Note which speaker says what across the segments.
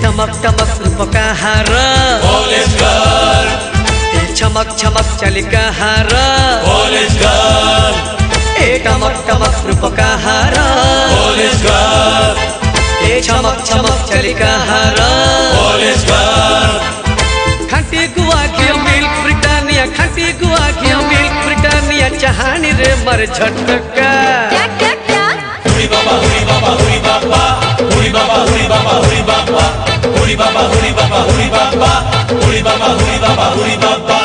Speaker 1: टमक टमक रूपका हार चमक चमक चलिका हार टमक टमक रूपका हार चमक चमक चलिका हार खाटी गुआ घियो मिल्क ब्रिटानिया खाटी गुआ घियो मिल्क ब्रिटानिया चाहानी रे मर झटका
Speaker 2: हुरी बाबा हुरी बाबा हुरी बाबा हुरी बाबा हुरी बाबा हुरी बाबा हुरी बाबा हुरी बाबा हुरी बाबा हुरी बाबा हुरी बाबा हुरी बाबा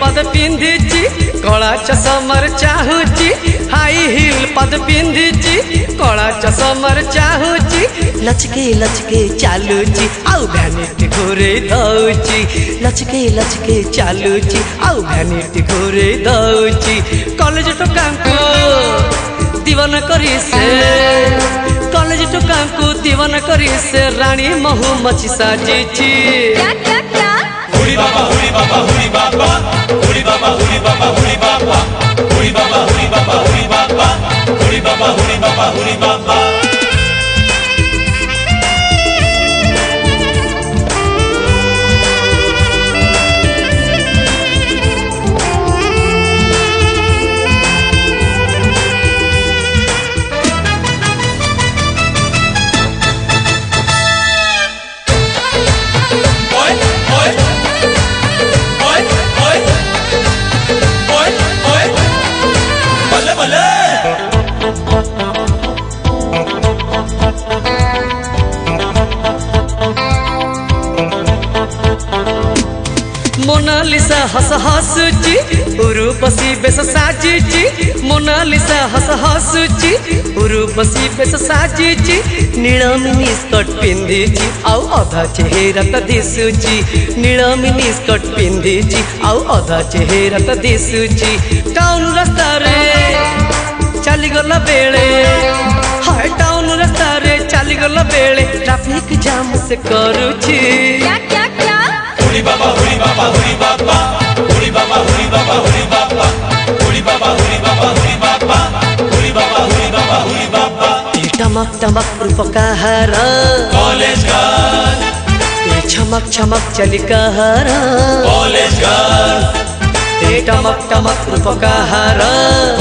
Speaker 1: पद पिंधिची कला चसमर चाहूची हाई हिल पद पिंधिची कला चसमर चाहूची लचके लचके चालूची आउ भ्यानिटी घोरे दौची लचके लचके चालूची आउ भ्यानिटी घोरे दौची कॉलेज टोकांको दीवाना करी से कॉलेज टोकांको दीवाना करी से रानी महू मची साजीची
Speaker 2: हुरी बाबा हुरी बाबा हुरी बाबा हुरी बाबा हुरी बाबा हुरी बाबा हुरी बाबा हुरी बाबा हुरी बाबा हुरी बाबा हुरी बाबा हुरी बाबा
Speaker 1: मोनालिसा हस हसुची उरूपसी बेस साजीची मोनालिसा हस हसुची उरूपसी बेस साजीची नीलमिनी स्कर्ट पिंधिची आउ अधा चेहरा त दिसुची नीलमिनी स्कर्ट पिंधिची आउ अधा चेहरा त दिसुची टाउन रास्ता रे चली गला बेले हाय टाउन रास्ता रे चली गला बेले ट्रैफिक जाम से करूची
Speaker 2: हुरी बाबा हुरी बाबा हुरी बाबा हुरी बाबा हुरी बाबा हुरी बाबा हुरी बाबा हुरी बाबा हुरी बाबा हुरी बाबा हुरी बाबा हुरी बाबा
Speaker 1: टमक टमक रूपका हार
Speaker 2: कॉलेज गर्ल
Speaker 1: चमक चमक चलिका हार
Speaker 2: कॉलेज गर्ल
Speaker 1: टमक टमक रूपका हार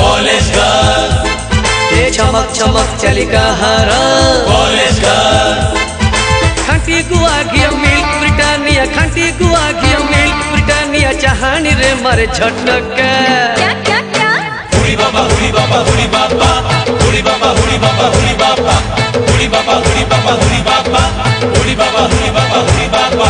Speaker 2: कॉलेज गर्ल
Speaker 1: चमक चमक चलिका हार
Speaker 2: कॉलेज गर्ल
Speaker 1: खाटी गुआ घियो मिल्क ब्रिटानिया खाटी गुआ घियो मिल्क ब्रिटानिया चाहानी रे मारे झटका
Speaker 2: हुरी बाबा हुरी बाबा हुरी बाबा हुरी बाबा हुरी बाबा हुरी बाबा हुरी बाबा हुरी बाबा हुरी बाबा हुरी बाबा हुरी बाबा हुरी बाबा